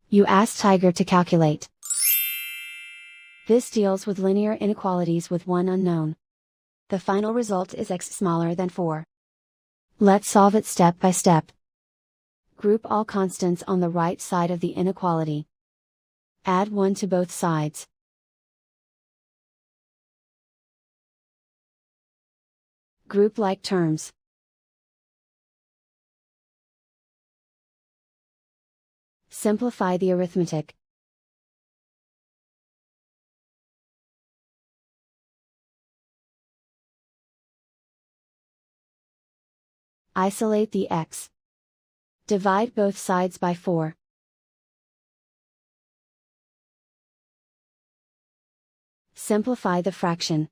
You ask Tiger to calculate. This deals with linear inequalities with one unknown. The final result is x smaller than 4. Let's solve it step by step. Group all constants on the right side of the inequality. Add 1 to both sides. Group like terms. Simplify the arithmetic. Isolate the x. Divide both sides by 4. Simplify the fraction.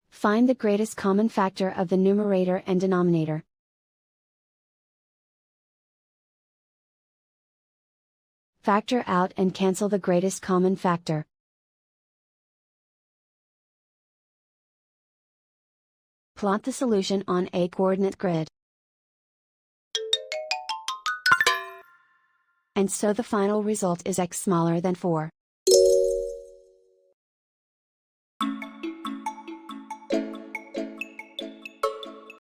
Find the greatest common factor of the numerator and denominator. Factor out and cancel the greatest common factor. Plot the solution on a coordinate grid. And so the final result is x smaller than 4.